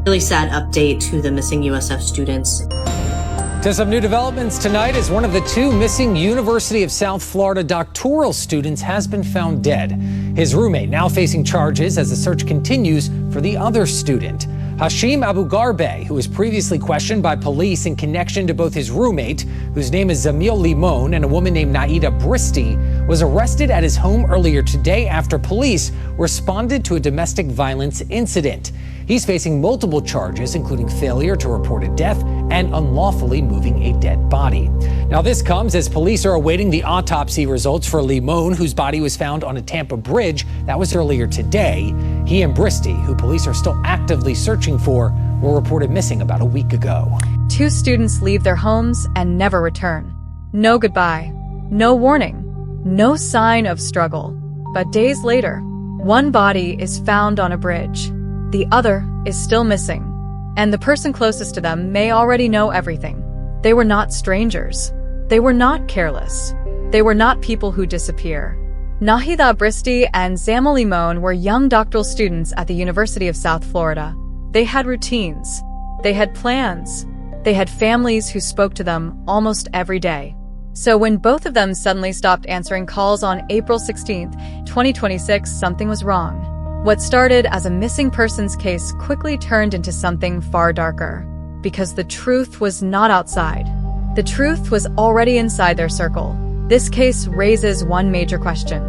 Really sad update to the missing USF students. To some new developments tonight, as one of the two missing University of South Florida doctoral students has been found dead. His roommate now facing charges as the search continues for the other student. Hashim Abu Garbe, who was previously questioned by police in connection to both his roommate, whose name is Zamil Limon, and a woman named Nahida Bristy, was arrested at his home earlier today after police responded to a domestic violence incident. He's facing multiple charges, including failure to report a death and unlawfully moving a dead body. Now, this comes as police are awaiting the autopsy results for Limon, whose body was found on a Tampa bridge. That was earlier today. He and Bristy, who police are still actively searching for, were reported missing about a week ago. Two students leave their homes and never return. No goodbye, no warning, no sign of struggle. But days later, one body is found on a bridge. The other is still missing, and the person closest to them may already know everything. They were not strangers. They were not careless. They were not people who disappear. Nahida Bristy and Zamil Limon were young doctoral students at the University of South Florida. They had routines. They had plans. They had families who spoke to them almost every day. So when both of them suddenly stopped answering calls on April 16, 2026, something was wrong. What started as a missing persons case quickly turned into something far darker. Because the truth was not outside. The truth was already inside their circle. This case raises one major question.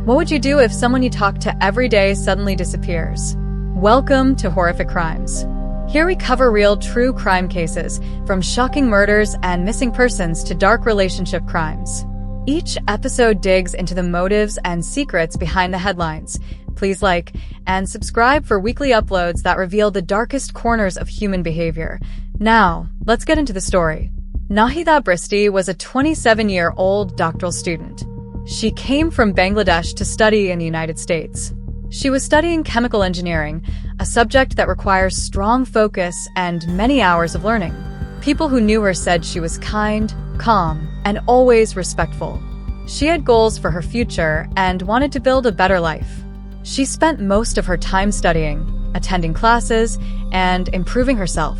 What would you do if someone you talk to every day suddenly disappears? Welcome to Horrific Crimes. Here we cover real, true crime cases, from shocking murders and missing persons to dark relationship crimes. Each episode digs into the motives and secrets behind the headlines. Please like and subscribe for weekly uploads that reveal the darkest corners of human behavior. Now, let's get into the story. Nahida Bristy was a 27-year-old doctoral student. She came from Bangladesh to study in the United States. She was studying chemical engineering, a subject that requires strong focus and many hours of learning. People who knew her said she was kind, calm, and always respectful. She had goals for her future and wanted to build a better life. She spent most of her time studying, attending classes, and improving herself.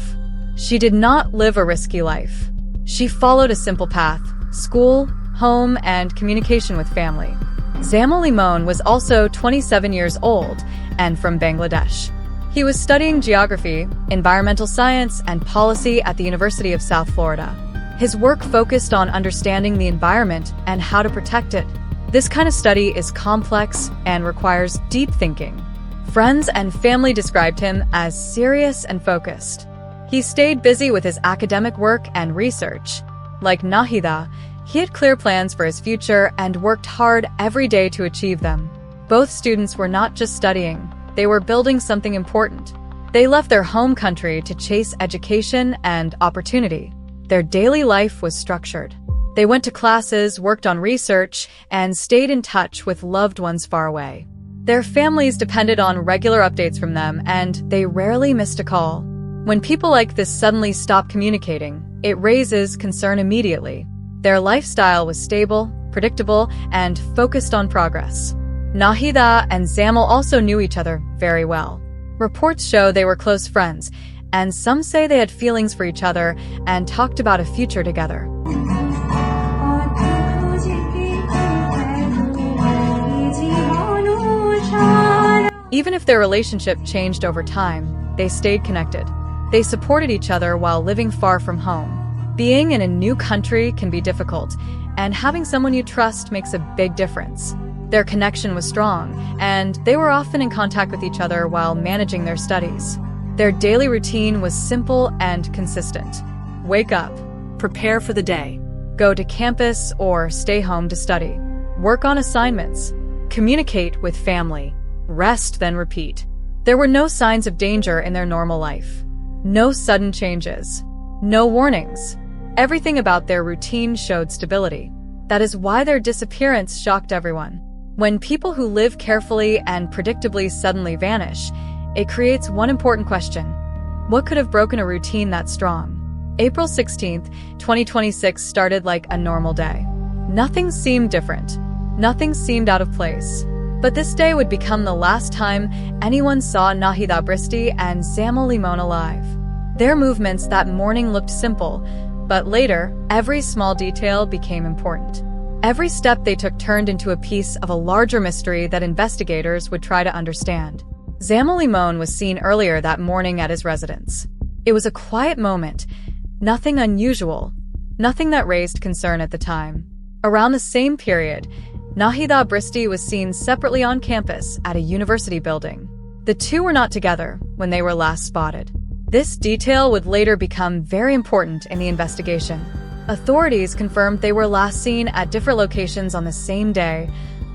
She did not live a risky life. She followed a simple path: school, home, and communication with family. Zamil Limon was also 27 years old and from Bangladesh. He was studying geography, environmental science, and policy at the University of South Florida. His work focused on understanding the environment and how to protect it. This kind of study is complex and requires deep thinking. Friends and family described him as serious and focused. He stayed busy with his academic work and research. Like Nahida, he had clear plans for his future and worked hard every day to achieve them. Both students were not just studying, they were building something important. They left their home country to chase education and opportunity. Their daily life was structured. They went to classes, worked on research, and stayed in touch with loved ones far away. Their families depended on regular updates from them, and they rarely missed a call. When people like this suddenly stop communicating, it raises concern immediately. Their lifestyle was stable, predictable, and focused on progress. Nahida and Zamil also knew each other very well. Reports show they were close friends, and some say they had feelings for each other and talked about a future together. Even if their relationship changed over time, they stayed connected. They supported each other while living far from home. Being in a new country can be difficult, and having someone you trust makes a big difference. Their connection was strong, and they were often in contact with each other while managing their studies. Their daily routine was simple and consistent. Wake up, prepare for the day, go to campus or stay home to study, work on assignments, communicate with family, rest then repeat. There were no signs of danger in their normal life. No sudden changes. No warnings. Everything about their routine showed stability. That is why their disappearance shocked everyone. When people who live carefully and predictably suddenly vanish, it creates one important question. What could have broken a routine that strong? April 16th, 2026 started like a normal day. Nothing seemed different. Nothing seemed out of place. But this day would become the last time anyone saw Nahida Bristy and Zamil Limon alive. Their movements that morning looked simple, but later, every small detail became important. Every step they took turned into a piece of a larger mystery that investigators would try to understand. Zamil Limon was seen earlier that morning at his residence. It was a quiet moment, nothing unusual, nothing that raised concern at the time. Around the same period, Nahida Bristy was seen separately on campus at a university building. The two were not together when they were last spotted. This detail would later become very important in the investigation. Authorities confirmed they were last seen at different locations on the same day,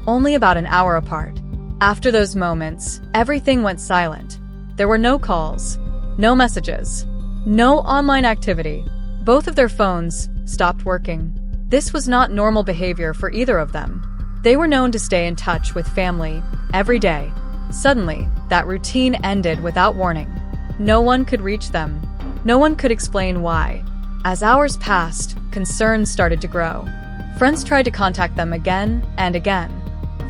only about an hour apart. After those moments, everything went silent. There were no calls, no messages, no online activity. Both of their phones stopped working. This was not normal behavior for either of them. They were known to stay in touch with family every day. Suddenly, that routine ended without warning. No one could reach them. No one could explain why. As hours passed, concerns started to grow. Friends tried to contact them again and again.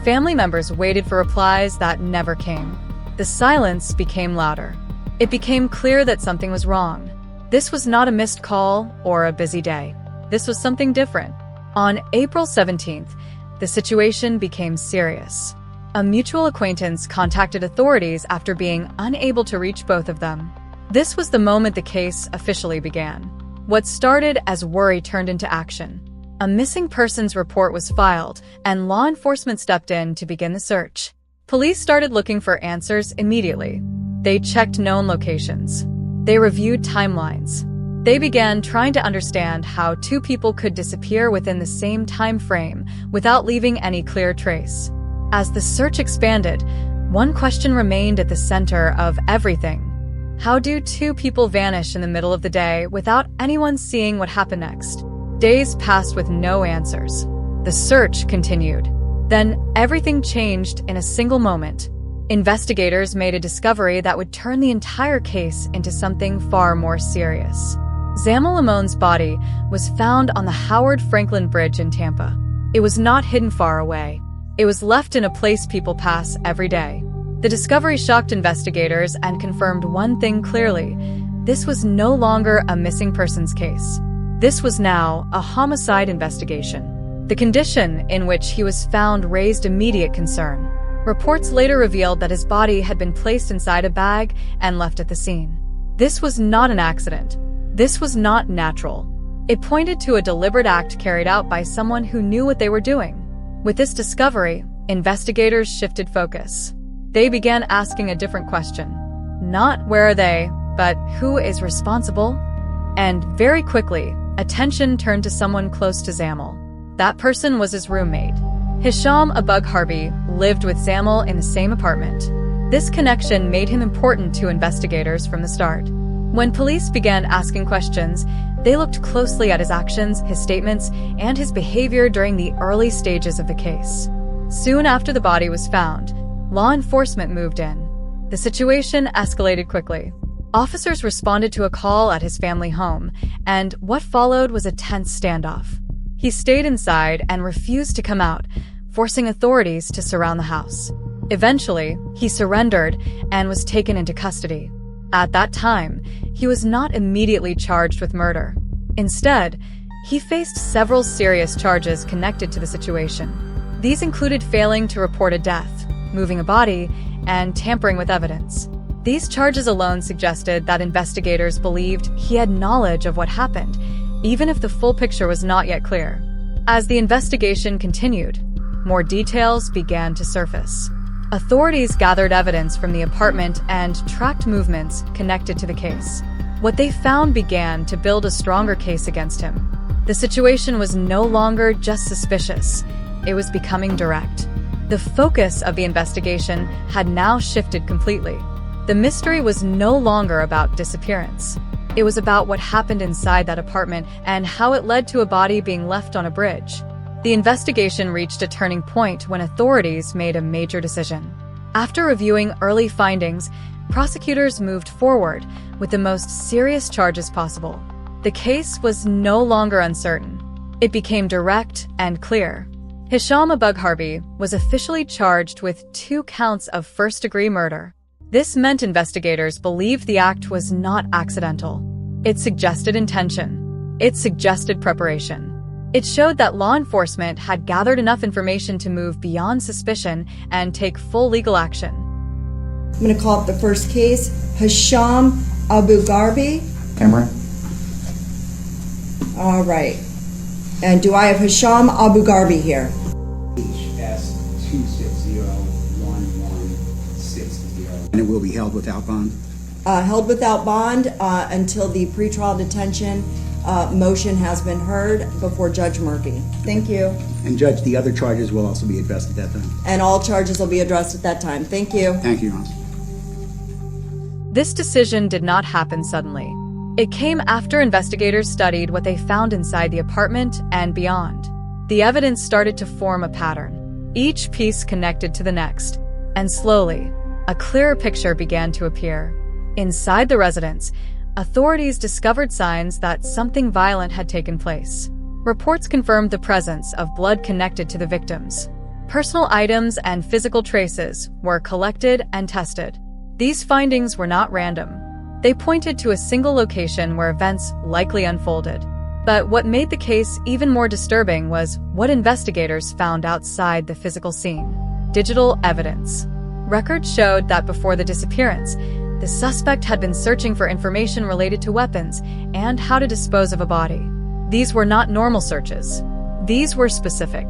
Family members waited for replies that never came. The silence became louder. It became clear that something was wrong. This was not a missed call or a busy day. This was something different. On April 17th, the situation became serious. A mutual acquaintance contacted authorities after being unable to reach both of them. This was the moment the case officially began. What started as worry turned into action. A missing persons report was filed, and law enforcement stepped in to begin the search. Police started looking for answers immediately. They checked known locations. They reviewed timelines. They began trying to understand how two people could disappear within the same time frame without leaving any clear trace. As the search expanded, one question remained at the center of everything. How do two people vanish in the middle of the day without anyone seeing what happened next? Days passed with no answers. The search continued. Then everything changed in a single moment. Investigators made a discovery that would turn the entire case into something far more serious. Zamil Limon's body was found on the Howard Franklin Bridge in Tampa. It was not hidden far away. It was left in a place people pass every day. The discovery shocked investigators and confirmed one thing clearly. This was no longer a missing persons case. This was now a homicide investigation. The condition in which he was found raised immediate concern. Reports later revealed that his body had been placed inside a bag and left at the scene. This was not an accident. This was not natural. It pointed to a deliberate act carried out by someone who knew what they were doing. With this discovery, investigators shifted focus. They began asking a different question. Not where are they, but who is responsible? And very quickly, attention turned to someone close to Zamil. That person was his roommate. Hisham Abug Harbi lived with Zamil in the same apartment. This connection made him important to investigators from the start. When police began asking questions, they looked closely at his actions, his statements, and his behavior during the early stages of the case. Soon after the body was found, law enforcement moved in. The situation escalated quickly. Officers responded to a call at his family home, and what followed was a tense standoff. He stayed inside and refused to come out, forcing authorities to surround the house. Eventually, he surrendered and was taken into custody. At that time, he was not immediately charged with murder. Instead, he faced several serious charges connected to the situation. These included failing to report a death, moving a body, and tampering with evidence. These charges alone suggested that investigators believed he had knowledge of what happened, even if the full picture was not yet clear. As the investigation continued, more details began to surface. Authorities gathered evidence from the apartment and tracked movements connected to the case. What they found began to build a stronger case against him. The situation was no longer just suspicious. It was becoming direct. The focus of the investigation had now shifted completely. The mystery was no longer about disappearance. It was about what happened inside that apartment and how it led to a body being left on a bridge. The investigation reached a turning point when authorities made a major decision. After reviewing early findings, prosecutors moved forward with the most serious charges possible. The case was no longer uncertain. It became direct and clear. Hisham Abugharbi was officially charged with 2 counts of first-degree murder. This meant investigators believed the act was not accidental. It suggested intention. It suggested preparation. It showed that law enforcement had gathered enough information to move beyond suspicion and take full legal action. I'm going to call up the first case, Hisham Abugharbi. Camera. All right. And do I have Hisham Abugharbi here? HS2601160. And it will be held without bond? Held without bond until the pretrial detention motion has been heard before Judge Murphy. Thank you. And Judge, the other charges will also be addressed at that time. And all charges will be addressed at that time. Thank you. Thank you, Your Honor. This decision did not happen suddenly. It came after investigators studied what they found inside the apartment and beyond. The evidence started to form a pattern, each piece connected to the next, and slowly, a clearer picture began to appear. Inside the residence, authorities discovered signs that something violent had taken place. Reports confirmed the presence of blood connected to the victims. Personal items and physical traces were collected and tested. These findings were not random. They pointed to a single location where events likely unfolded. But what made the case even more disturbing was what investigators found outside the physical scene: digital evidence. Records showed that before the disappearance, the suspect had been searching for information related to weapons and how to dispose of a body. These were not normal searches. These were specific.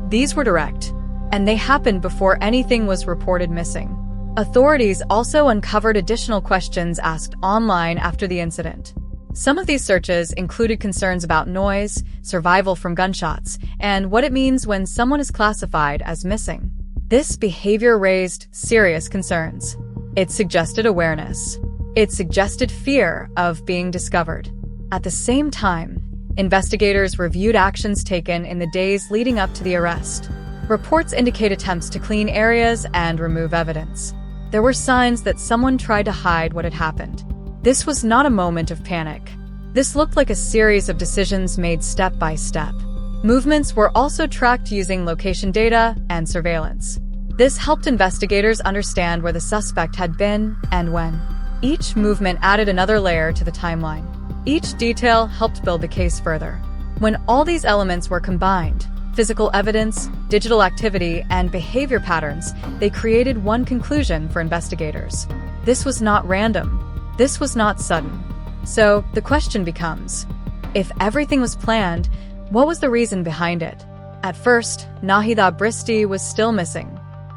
These were direct. And they happened before anything was reported missing. Authorities also uncovered additional questions asked online after the incident. Some of these searches included concerns about noise, survival from gunshots, and what it means when someone is classified as missing. This behavior raised serious concerns. It suggested awareness. It suggested fear of being discovered. At the same time, investigators reviewed actions taken in the days leading up to the arrest. Reports indicate attempts to clean areas and remove evidence. There were signs that someone tried to hide what had happened. This was not a moment of panic. This looked like a series of decisions made step by step. Movements were also tracked using location data and surveillance. This helped investigators understand where the suspect had been and when. Each movement added another layer to the timeline. Each detail helped build the case further. When all these elements were combined, physical evidence, digital activity, and behavior patterns, they created one conclusion for investigators. This was not random. This was not sudden. So the question becomes, if everything was planned, what was the reason behind it? At first, Nahida Bristy was still missing.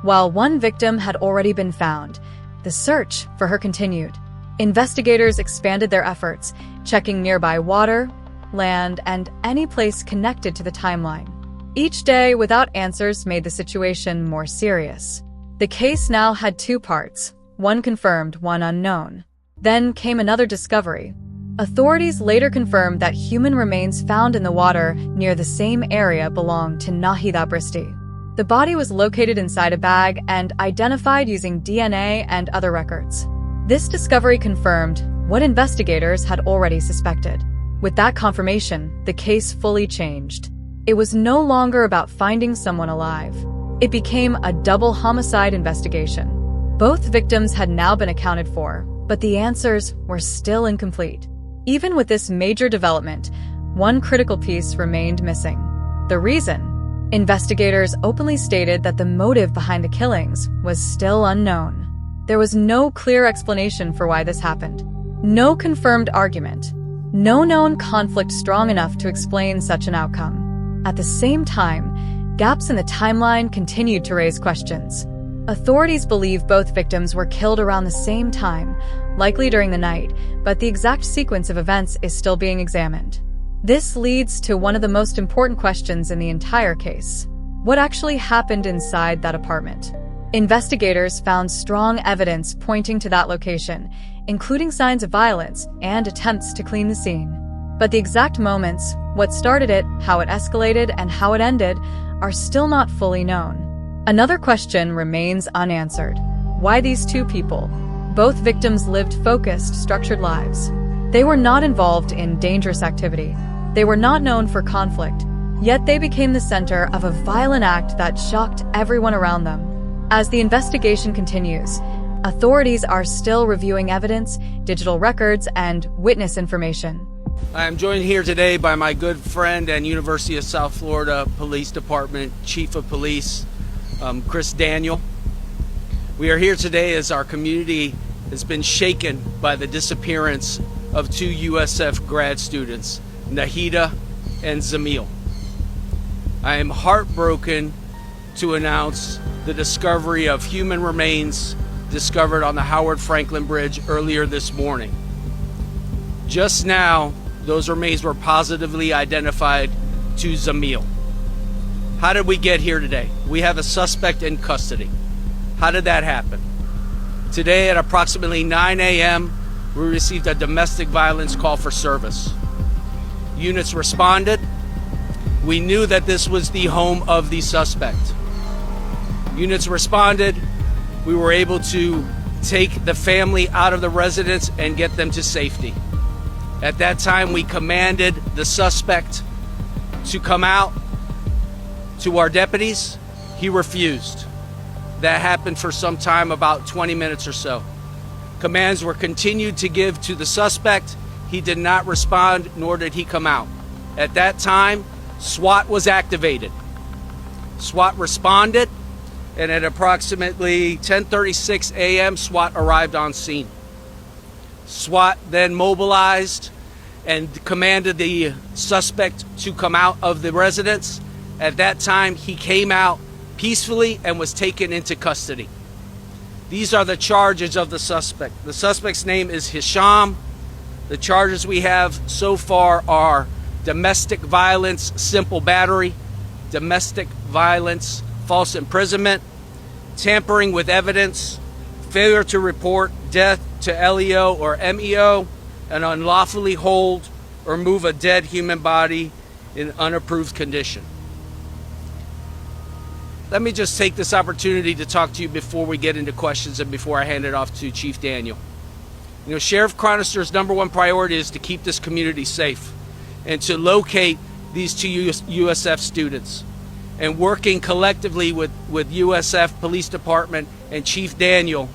While one victim had already been found, the search for her continued. Investigators expanded their efforts, checking nearby water, land, and any place connected to the timeline. Each day without answers made the situation more serious. The case now had 2 parts, one confirmed, one unknown. Then came another discovery. Authorities later confirmed that human remains found in the water near the same area belonged to Nahida Bristy. The body was located inside a bag and identified using DNA and other records. This discovery confirmed what investigators had already suspected. With that confirmation, the case fully changed. It was no longer about finding someone alive. It became a double homicide investigation. Both victims had now been accounted for, but the answers were still incomplete. Even with this major development, one critical piece remained missing. The reason? Investigators openly stated that the motive behind the killings was still unknown. There was no clear explanation for why this happened. No confirmed argument. No known conflict strong enough to explain such an outcome. At the same time, gaps in the timeline continued to raise questions. Authorities believe both victims were killed around the same time, likely during the night, but the exact sequence of events is still being examined. This leads to one of the most important questions in the entire case. What actually happened inside that apartment? Investigators found strong evidence pointing to that location, including signs of violence and attempts to clean the scene. But the exact moments, what started it, how it escalated, and how it ended, are still not fully known. Another question remains unanswered. Why these 2 people? Both victims lived focused, structured lives. They were not involved in dangerous activity. They were not known for conflict. Yet they became the center of a violent act that shocked everyone around them. As the investigation continues, authorities are still reviewing evidence, digital records, and witness information. I am joined here today by my good friend and University of South Florida Police Department Chief of Police, Chris Daniel. We are here today as our community has been shaken by the disappearance of two USF grad students, Nahida and Zamil. I am heartbroken to announce the discovery of human remains discovered on the Howard Franklin Bridge earlier this morning. Just now, those remains were positively identified to Zamil. How did we get here today? We have a suspect in custody. How did that happen? Today at approximately 9 a.m., we received a domestic violence call for service. Units responded. We knew that this was the home of the suspect. Units responded. We were able to take the family out of the residence and get them to safety. At that time, we commanded the suspect to come out to our deputies. He refused. That happened for some time, about 20 minutes or so. Commands were continued to give to the suspect. He did not respond, nor did he come out. At that time, SWAT was activated. SWAT responded, and at approximately 10:36 a.m., SWAT arrived on scene. SWAT then mobilized and commanded the suspect to come out of the residence. At that time, he came out peacefully and was taken into custody. These are the charges of the suspect. The suspect's name is Hisham. The charges we have so far are domestic violence, simple battery, domestic violence, false imprisonment, tampering with evidence, failure to report death to LEO or MEO, and unlawfully hold or move a dead human body in unapproved condition. Let me just take this opportunity to talk to you before we get into questions and before I hand it off to Chief Daniel. You know, Sheriff Cronister's #1 priority is to keep this community safe and to locate these two USF students. And working collectively with USF Police Department and Chief Daniel,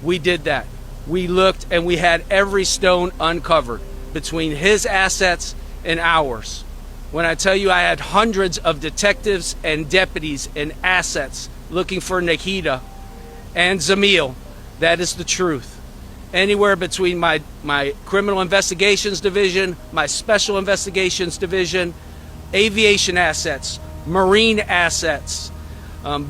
we did that. We looked and we had every stone uncovered between his assets and ours. When I tell you I had hundreds of detectives and deputies and assets looking for Nahida and Zamil, that is the truth. Anywhere between my criminal investigations division, my special investigations division, aviation assets, marine assets,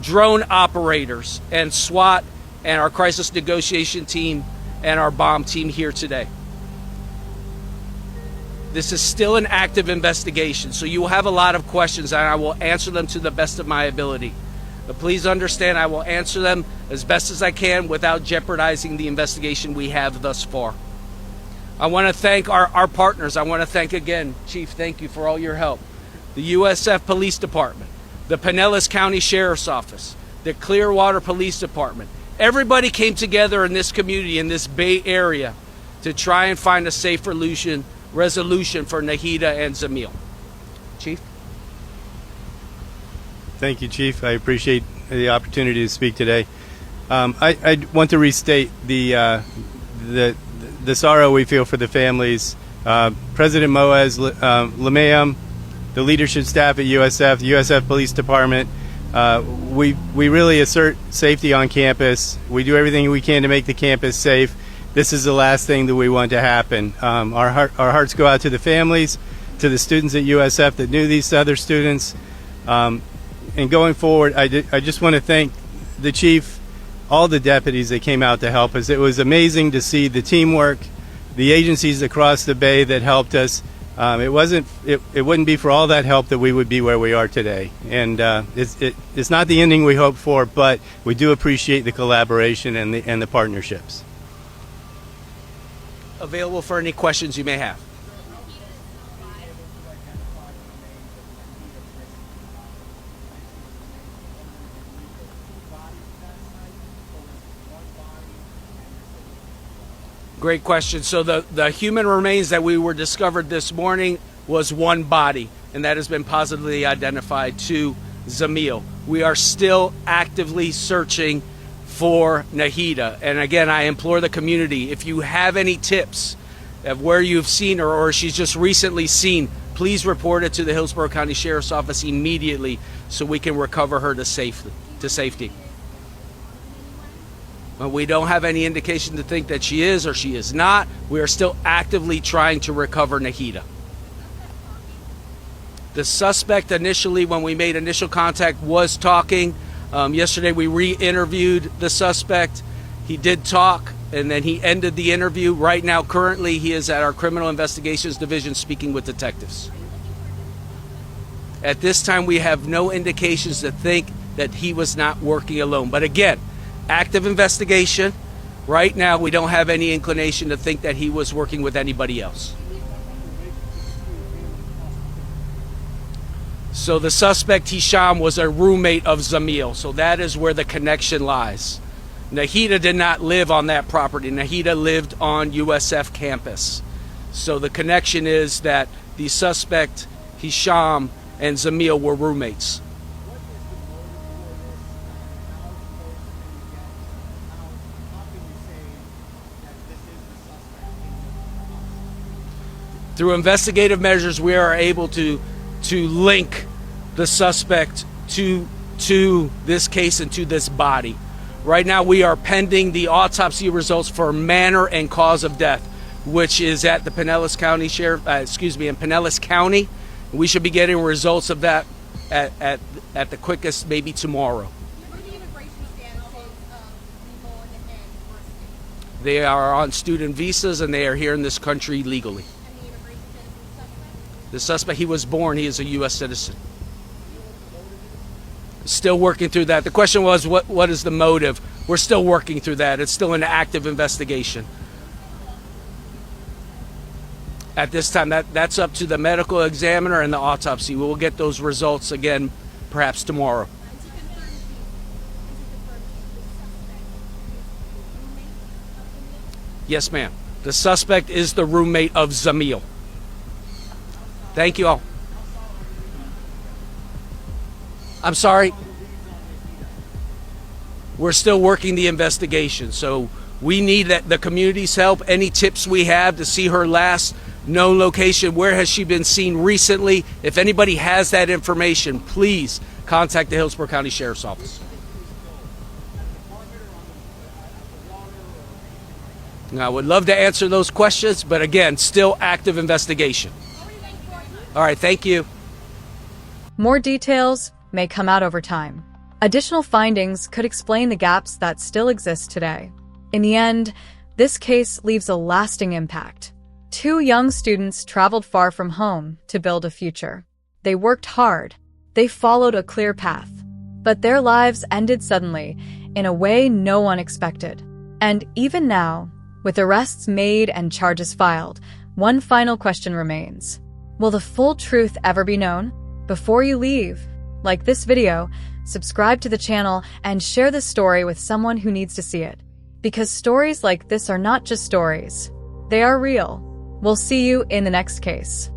drone operators, and SWAT, and our crisis negotiation team, and our bomb team here today. This is still an active investigation, so you will have a lot of questions, and I will answer them to the best of my ability. But please understand, I will answer them as best as I can without jeopardizing the investigation we have thus far. I want to thank our partners. I want to thank again, Chief, thank you for all your help. The USF Police Department, the Pinellas County Sheriff's Office, the Clearwater Police Department. Everybody came together in this community, in this Bay Area, to try and find a safe resolution for Nahida and Zamil. Chief? Thank you, Chief. I appreciate the opportunity to speak today. I want to restate the sorrow we feel for the families. President Moaz, Limon, the leadership staff at USF, the USF Police Department, we really assert safety on campus. We do everything we can to make the campus safe. This is the last thing that we want to happen. Our hearts go out to the families, to the students at USF that knew these other students. And going forward, I just want to thank the chief, all the deputies that came out to help us. It was amazing to see the teamwork, the agencies across the Bay that helped us. It wouldn't be for all that help that we would be where we are today. And it's not the ending we hoped for, but we do appreciate the collaboration and the partnerships. Available for any questions you may have. Great question. So the human remains that we were discovered this morning was one body. and that has been positively identified to Zamil. We are still actively searching for Nahida. And again, I implore the community, if you have any tips of where you've seen her or she's just recently seen, please report it to the Hillsborough County Sheriff's Office immediately so we can recover her to safety. But we don't have any indication to think that she is or she is not. We are still actively trying to recover Nahida. The suspect initially, when we made initial contact, was talking. Yesterday we re-interviewed the suspect. He did talk, and then he ended the interview. Right now, currently, he is at our Criminal Investigations Division speaking with detectives. At this time, we have no indications to think that he was not working alone. But again, active investigation. Right now, we don't have any inclination to think that he was working with anybody else. So the suspect, Hisham, was a roommate of Zamil. So that is where the connection lies. Nahida did not live on that property. Nahida lived on USF campus. So the connection is that the suspect, Hisham, and Zamil were roommates. Through investigative measures, we are able to link the suspect to this case and to this body. Right now, we are pending the autopsy results for manner and cause of death, which is at the Pinellas County in Pinellas County. We should be getting results of that at the quickest, maybe tomorrow. What are the immigration statuses of Limon and Bristy? They are on student visas and they are here in this country legally. And the immigration status of the suspect? The suspect, he was born, he is a U.S. citizen. Still working through that. The question was, what is the motive? We're still working through that. It's still an active investigation. At this time, that's up to the medical examiner and the autopsy. We will get those results again, perhaps tomorrow. And to confirm, is it the suspect is the roommate of Zamil? Yes, ma'am. The suspect is the roommate of Zamil. Thank you all. I'm sorry. We're still working the investigation, so we need the community's help. Any tips we have to see her last known location, where has she been seen recently? If anybody has that information, please contact the Hillsborough County Sheriff's Office. Now, I would love to answer those questions, but again, still active investigation. All right, thank you. More details may come out over time. Additional findings could explain the gaps that still exist today. In the end, this case leaves a lasting impact. 2 young students traveled far from home to build a future. They worked hard. They followed a clear path. But their lives ended suddenly, in a way no one expected. And even now, with arrests made and charges filed, one final question remains. Will the full truth ever be known? Before you leave, like this video, subscribe to the channel, and share this story with someone who needs to see it. Because stories like this are not just stories. They are real. We'll see you in the next case.